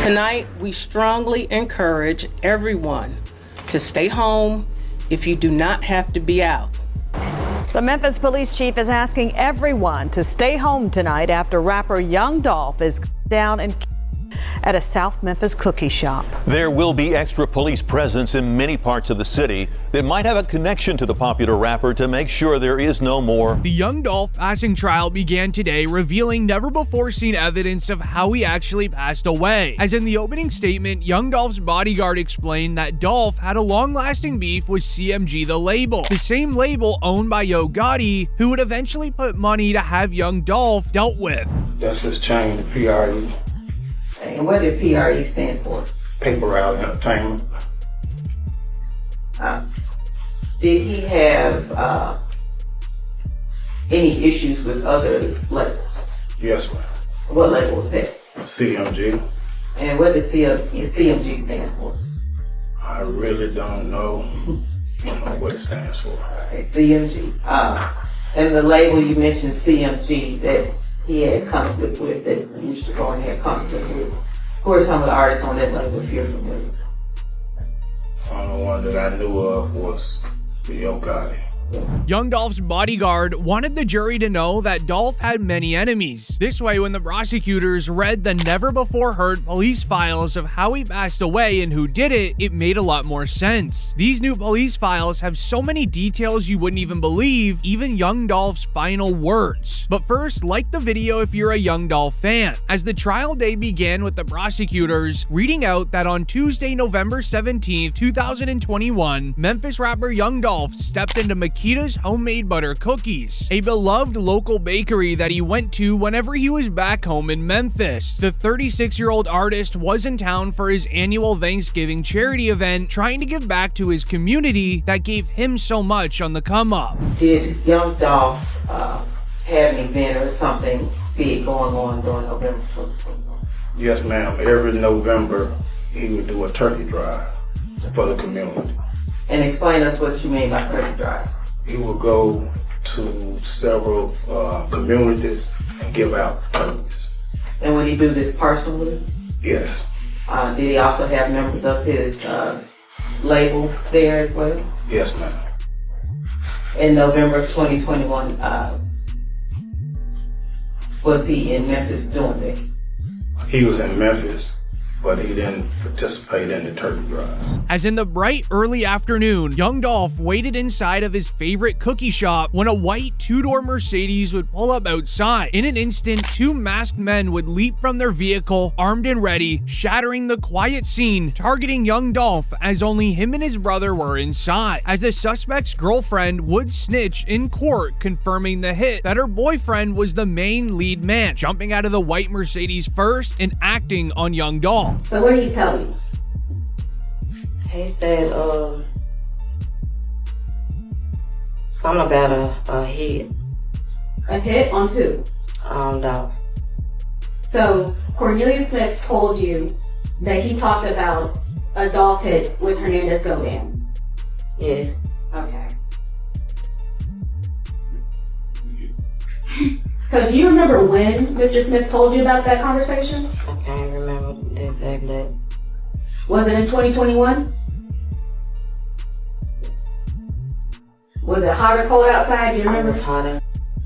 Tonight, we strongly encourage everyone to stay home if you do not have to be out. The Memphis police chief is asking everyone to stay home tonight after rapper Young Dolph is down and at a South Memphis cookie shop. There will be extra police presence in many parts of the city that might have a connection to the popular rapper to make sure there is no more. The Young Dolph passing trial began today, revealing never-before-seen evidence of how he actually passed away. As in the opening statement, Young Dolph's bodyguard explained that Dolph had a long-lasting beef with CMG the label, the same label owned by Yo Gotti, who would eventually put money to have Young Dolph dealt with. That's his chain, the PRE. And what did PRE stand for? Paper Route Entertainment. Did he have any issues with other labels? Yes, ma'am. What label was that? CMG. And what does CMG stand for? I really don't know what it stands for. Okay, CMG. And the label you mentioned, CMG, that he had conflict with, that he used to go and had conflict with. Who are some of the artists on that label, if you're familiar? The only one that I knew of was Yo Gotti. Young Dolph's bodyguard wanted the jury to know that Dolph had many enemies. This way, when the prosecutors read the never-before-heard police files of how he passed away and who did it, it made a lot more sense. These new police files have so many details you wouldn't even believe, even Young Dolph's final words. But first, like the video if you're a Young Dolph fan, as the trial day began with the prosecutors reading out that on Tuesday, November 17th, 2021, Memphis rapper Young Dolph stepped into Makita's homemade butter cookies, a beloved local bakery that he went to whenever he was back home in Memphis. The 36-year-old artist was in town for his annual Thanksgiving charity event, trying to give back to his community that gave him so much on the come up. Did Young Dolph have an event or something big going on during November 2021? Yes, ma'am. Every November, he would do a turkey drive for the community. And explain us what you mean by turkey drive. He would go to several communities and give out turkeys. And would he do this personally? Yes. Did he also have members of his label there as well? Yes, ma'am. In November 2021, was he in Memphis doing that? He was in Memphis, but he didn't participate in the turkey drive. As in the bright early afternoon, Young Dolph waited inside of his favorite cookie shop when a white two-door Mercedes would pull up outside. In an instant, two masked men would leap from their vehicle, armed and ready, shattering the quiet scene, targeting Young Dolph as only him and his brother were inside. As the suspect's girlfriend would snitch in court, confirming the hit that her boyfriend was the main lead man, jumping out of the white Mercedes first and acting on Young Dolph. So what did he tell you? He said, something about a hit. A hit on who? Dolph. So Cornelius Smith told you that he talked about a Dolph hit with Hernandez Govan. Yes. Okay. So do you remember when Mr. Smith told you about that conversation? I can't remember the exact date. Was it in 2021? Was it hot or cold outside? Do you remember? It was hotter.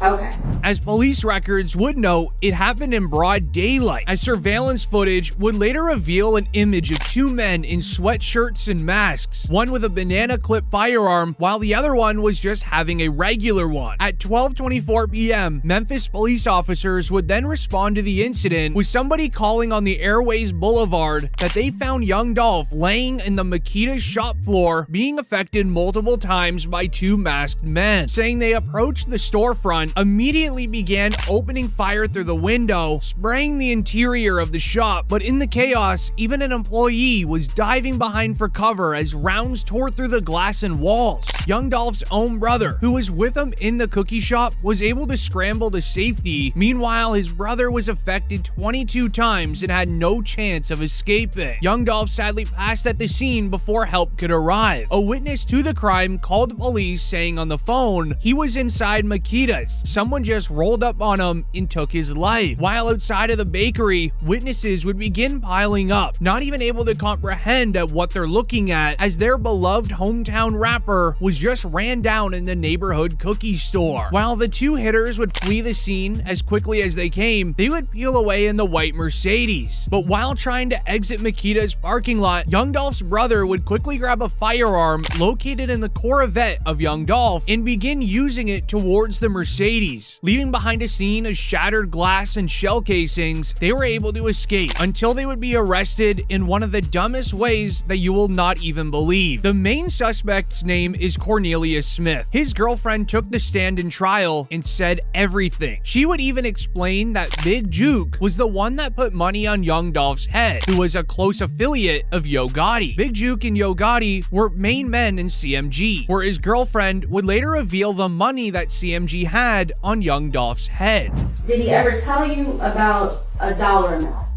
Okay. As police records would note, it happened in broad daylight, as surveillance footage would later reveal an image of two men in sweatshirts and masks, one with a banana clip firearm while the other one was just having a regular one. At 12:24 p.m., Memphis police officers would then respond to the incident with somebody calling on the Airways Boulevard that they found Young Dolph laying in the Makita's shop floor, being affected multiple times by two masked men, saying they approached the storefront, immediately began opening fire through the window, spraying the interior of the shop, but in the chaos, even an employee was diving behind for cover as rounds tore through the glass and walls. Young Dolph's own brother, who was with him in the cookie shop, was able to scramble to safety. Meanwhile, his brother was affected 22 times and had no chance of escaping. Young Dolph sadly passed at the scene before help could arrive. A witness to the crime called the police, saying on the phone he was inside Makita's minutes, someone just rolled up on him and took his life. While outside of the bakery, witnesses would begin piling up, not even able to comprehend at what they're looking at, as their beloved hometown rapper was just ran down in the neighborhood cookie store. While the two hitters would flee the scene as quickly as they came, they would peel away in the white Mercedes. But while trying to exit Makita's parking lot, Young Dolph's brother would quickly grab a firearm located in the Corvette of Young Dolph and begin using it towards the Mercedes. Leaving behind a scene of shattered glass and shell casings, they were able to escape until they would be arrested in one of the dumbest ways that you will not even believe. The main suspect's name is Cornelius Smith. His girlfriend took the stand in trial and said everything. She would even explain that Big Juke was the one that put money on Young Dolph's head, who was a close affiliate of Yo Gotti. Big Juke and Yo Gotti were main men in CMG, where his girlfriend would later reveal the money that CMG had on Young Dolph's head. Did he ever tell you about a dollar amount?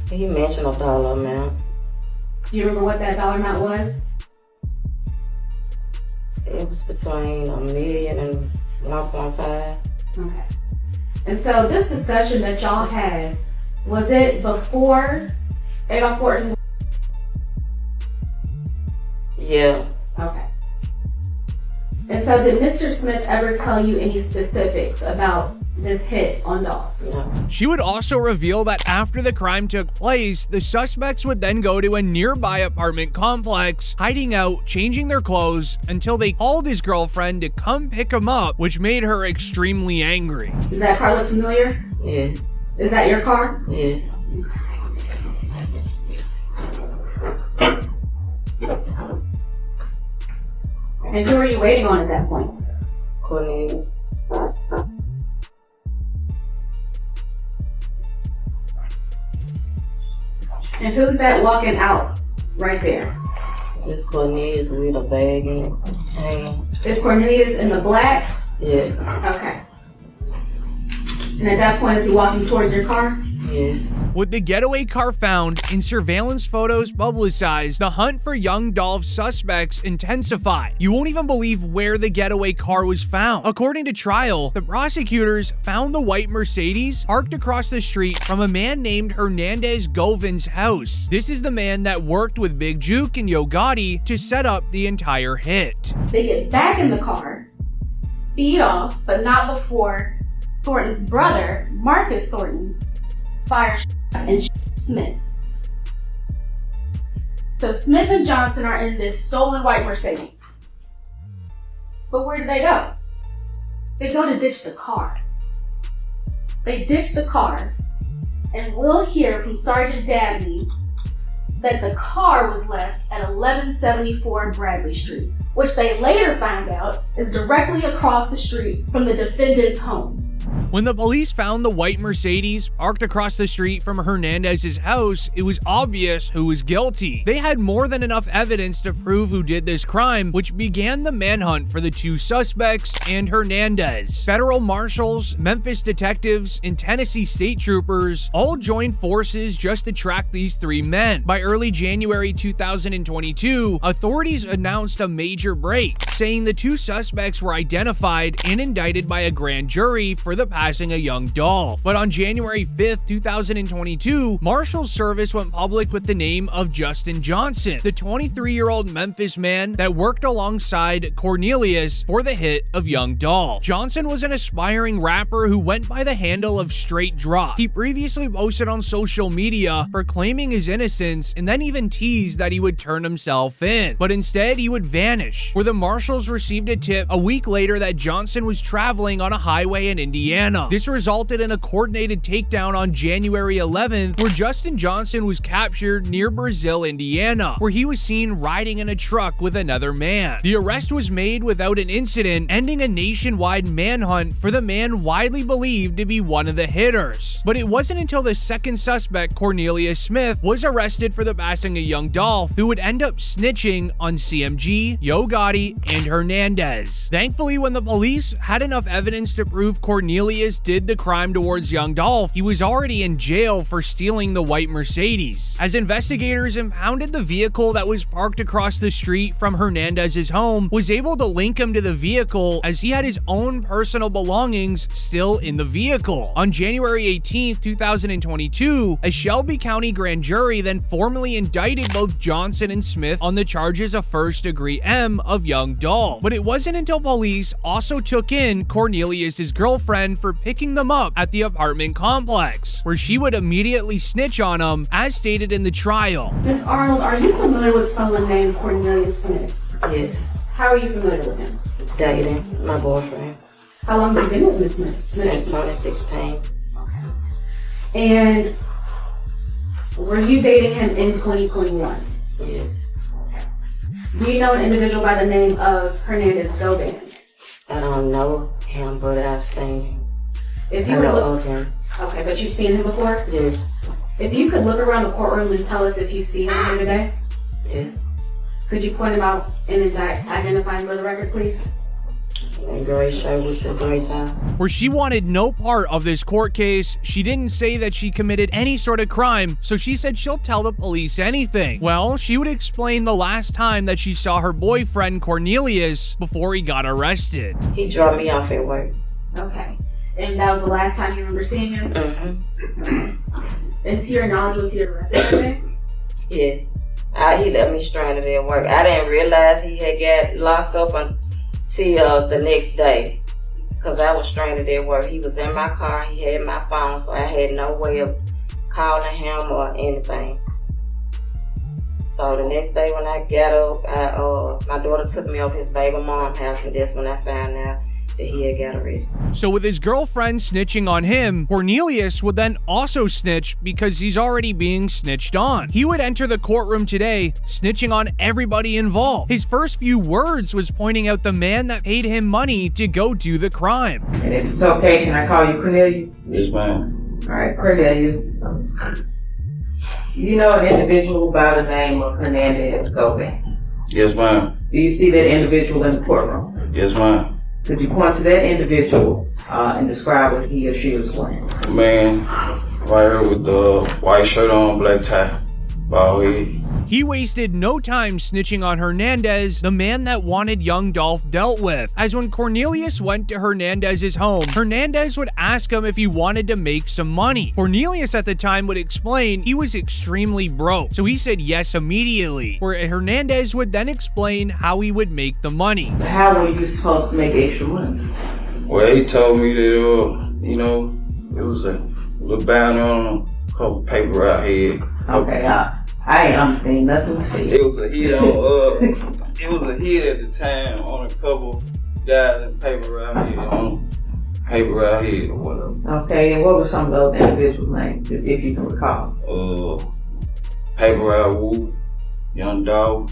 He mentioned a dollar amount. Do you remember what that dollar amount was? It was between $1 million and 1.5. Okay. And so this discussion that y'all had, was it before Adolph Horton? Yeah. Okay. And so did Mr. Smith ever tell you any specifics about this hit on Dolph? No. She would also reveal that after the crime took place, the suspects would then go to a nearby apartment complex, hiding out, changing their clothes, until they called his girlfriend to come pick him up, which made her extremely angry. Does that car look familiar? Yes. Is that your car? Yes. And who were you waiting on at that point? Cornelius. And who's that walking out right there? It's Cornelius with a bag in his hand. Is Cornelius in the black? Yes. Okay. And at that point, is he walking towards your car? Yes. With the getaway car found and surveillance photos publicized, the hunt for Young Dolph suspects intensified. You won't even believe where the getaway car was found. According to trial, the prosecutors found the white Mercedes parked across the street from a man named Hernandez Govin's house. This is the man that worked with Big Juke and Yo Gotti to set up the entire hit. They get back in the car, speed off, but not before Thornton's brother, Marcus Thornton, fires and Smith. So Smith and Johnson are in this stolen white Mercedes. But where do they go? They go to ditch the car. They ditch the car, and we'll hear from Sergeant Dabney that the car was left at 1174 Bradley Street, which they later found out is directly across the street from the defendant's home. When the police found the white Mercedes parked across the street from Hernandez's house, it was obvious who was guilty. They had more than enough evidence to prove who did this crime, which began the manhunt for the two suspects and Hernandez. Federal marshals, Memphis detectives, and Tennessee state troopers all joined forces just to track these three men. By early January 2022, authorities announced a major break, saying the two suspects were identified and indicted by a grand jury for the passing of Young Dolph. But on January 5th, 2022, Marshals Service went public with the name of Justin Johnson, the 23-year-old Memphis man that worked alongside Cornelius for the hit of Young Dolph. Johnson was an aspiring rapper who went by the handle of Straight Drop. He previously posted on social media proclaiming his innocence and then even teased that he would turn himself in. But instead, he would vanish, where the marshals received a tip a week later that Johnson was traveling on a highway in Indiana. This resulted in a coordinated takedown on January 11th, where Justin Johnson was captured near Brazil, Indiana, where he was seen riding in a truck with another man. The arrest was made without an incident, ending a nationwide manhunt for the man widely believed to be one of the hitters. But it wasn't until the second suspect, Cornelius Smith, was arrested for the passing of Young Dolph, who would end up snitching on CMG, Yo Gotti, and Hernandez. Thankfully, when the police had enough evidence to prove Cornelius Cornelius did the crime towards Young Dolph, he was already in jail for stealing the white Mercedes. As investigators impounded the vehicle that was parked across the street from Hernandez's home, was able to link him to the vehicle as he had his own personal belongings still in the vehicle. On January 18, 2022, a Shelby County grand jury then formally indicted both Johnson and Smith on the charges of first-degree M of Young Dolph. But it wasn't until police also took in Cornelius's girlfriend for picking them up at the apartment complex, where she would immediately snitch on him, as stated in the trial. Miss Arnold, are you familiar with someone named Cornelius Smith? Yes. How are you familiar with him? Dating my boyfriend. How long have you been with Miss Smith? Since 2016. And were you dating him in 2021? Yes. Do you know an individual by the name of Hernandez Goban? I don't know him, but I've seen him. If I you were know look, of him. okay, but you've seen him before? Yes. If you could look around the courtroom and tell us if you see him here today, Yes. could you point him out and identify him for the record, please? A gray shirt with the gray tie. Where she wanted no part of this court case, she didn't say that she committed any sort of crime, so she said she'll tell the police anything. Well, she would explain the last time that she saw her boyfriend Cornelius before he got arrested. He dropped me off at work. Okay. And that was the last time you remember seeing him? Mm-hmm. And to your knowledge, was he arrested that day? Yes. He left me stranded at work. I didn't realize he had got locked up until the next day, because I was stranded at work. He was in my car. He had my phone, so I had no way of calling him or anything. So the next day when I got up, my daughter took me over his baby mom's house, and that's when I found out that he had got arrested. So with his girlfriend snitching on him, Cornelius would then also snitch because he's already being snitched on. He would enter the courtroom today, snitching on everybody involved. His first few words was pointing out the man that paid him money to go do the crime. And if it's okay, can I call you Cornelius? Yes, ma'am. All right, Cornelius. You know an individual by the name of Hernandez Goban? Yes, ma'am. Do you see that individual in the courtroom? Yes, ma'am. Could you point to that individual and describe what he or she was wearing? Man, right here with the white shirt on, black tie, bald head. He wasted no time snitching on Hernandez, the man that wanted Young Dolph dealt with, as when Cornelius went to Hernandez's home, Hernandez would ask him if he wanted to make some money. Cornelius at the time would explain he was extremely broke, so he said yes immediately, where Hernandez would then explain how he would make the money. How were you supposed to make extra money? Well, he told me that, it was a little bounty on a couple paper out here. Okay, I ain't understanding nothing you said. It was a hit on, it was a hit at the time on a couple guys in paper out here, paper out here or whatever. Okay, and what were some of those individuals' names, if you can recall? Paper out Woo, Young Dolph.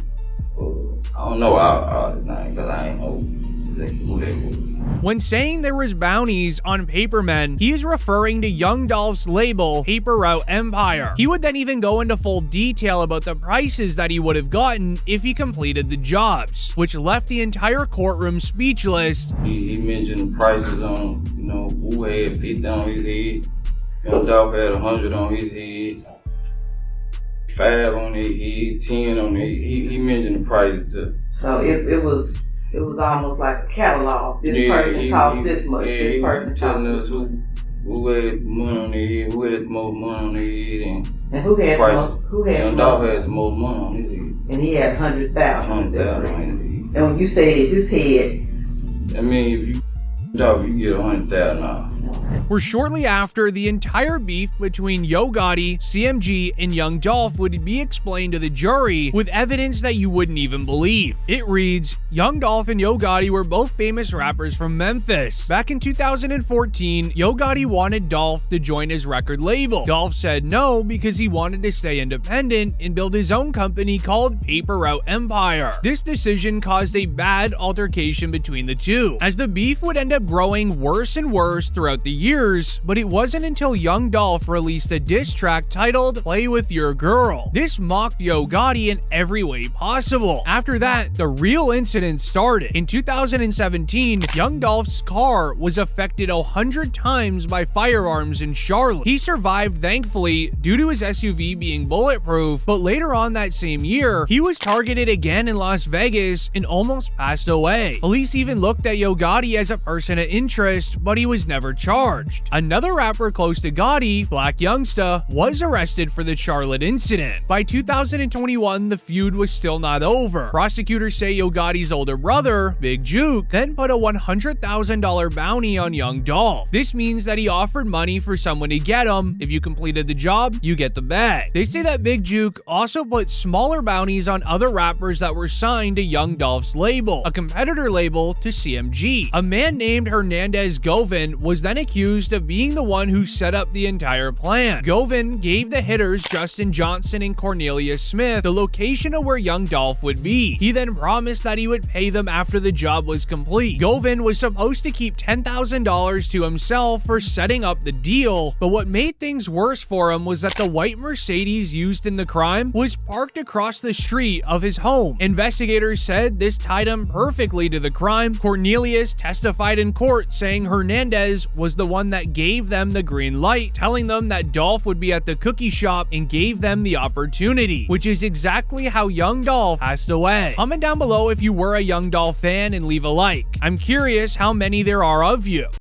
I don't know all his names, because I ain't know exactly who they were. When saying there was bounties on papermen, he is referring to Young Dolph's label, Paper Route Empire. He would then even go into full detail about the prices that he would have gotten if he completed the jobs, which left the entire courtroom speechless. He mentioned the prices on, Woo had 50 on his head, Young Dolph had 100 on his head, 5 on his head, 10 on his head. He mentioned the prices too. So it was almost like a catalog. This person cost this much. This person telling cost us who had money on their head, who had the most money on their head, and who had prices. Young Dolph most, had the most money on his head. and he had 100,000. 100,000 on his head. And when you say his head, I mean, if you Dolph, you get 100,000 now. Where shortly after, the entire beef between Yo Gotti, CMG, and Young Dolph would be explained to the jury with evidence that you wouldn't even believe. It reads, Young Dolph and Yo Gotti were both famous rappers from Memphis. Back in 2014, Yo Gotti wanted Dolph to join his record label. Dolph said no because he wanted to stay independent and build his own company called Paper Route Empire. This decision caused a bad altercation between the two, as the beef would end up growing worse and worse throughout throughout the years, but it wasn't until Young Dolph released a diss track titled Play With Your Girl. This mocked Yo Gotti in every way possible. After that, the real incident started. In 2017, Young Dolph's car was affected 100 times by firearms in Charlotte. He survived, thankfully, due to his SUV being bulletproof, but later on that same year, he was targeted again in Las Vegas and almost passed away. Police even looked at Yo Gotti as a person of interest, but he was never charged. Another rapper close to Gotti, Black Youngsta, was arrested for the Charlotte incident. By 2021, the feud was still not over. Prosecutors say Yo Gotti's older brother, Big Juke, then put a $100,000 bounty on Young Dolph. This means that he offered money for someone to get him. If you completed the job, you get the bag. They say that Big Juke also put smaller bounties on other rappers that were signed to Young Dolph's label, a competitor label to CMG. A man named Hernandez Govin was then accused of being the one who set up the entire plan. Govin gave the hitters Justin Johnson and Cornelius Smith the location of where Young Dolph would be. He then promised that he would pay them after the job was complete. Govin was supposed to keep $10,000 to himself for setting up the deal, but what made things worse for him was that the white Mercedes used in the crime was parked across the street of his home. Investigators said this tied him perfectly to the crime. Cornelius testified in court saying Hernandez was the one that gave them the green light, telling them that Dolph would be at the cookie shop and gave them the opportunity, which is exactly how Young Dolph passed away. Comment down below if you were a Young Dolph fan and leave a like. I'm curious how many there are of you.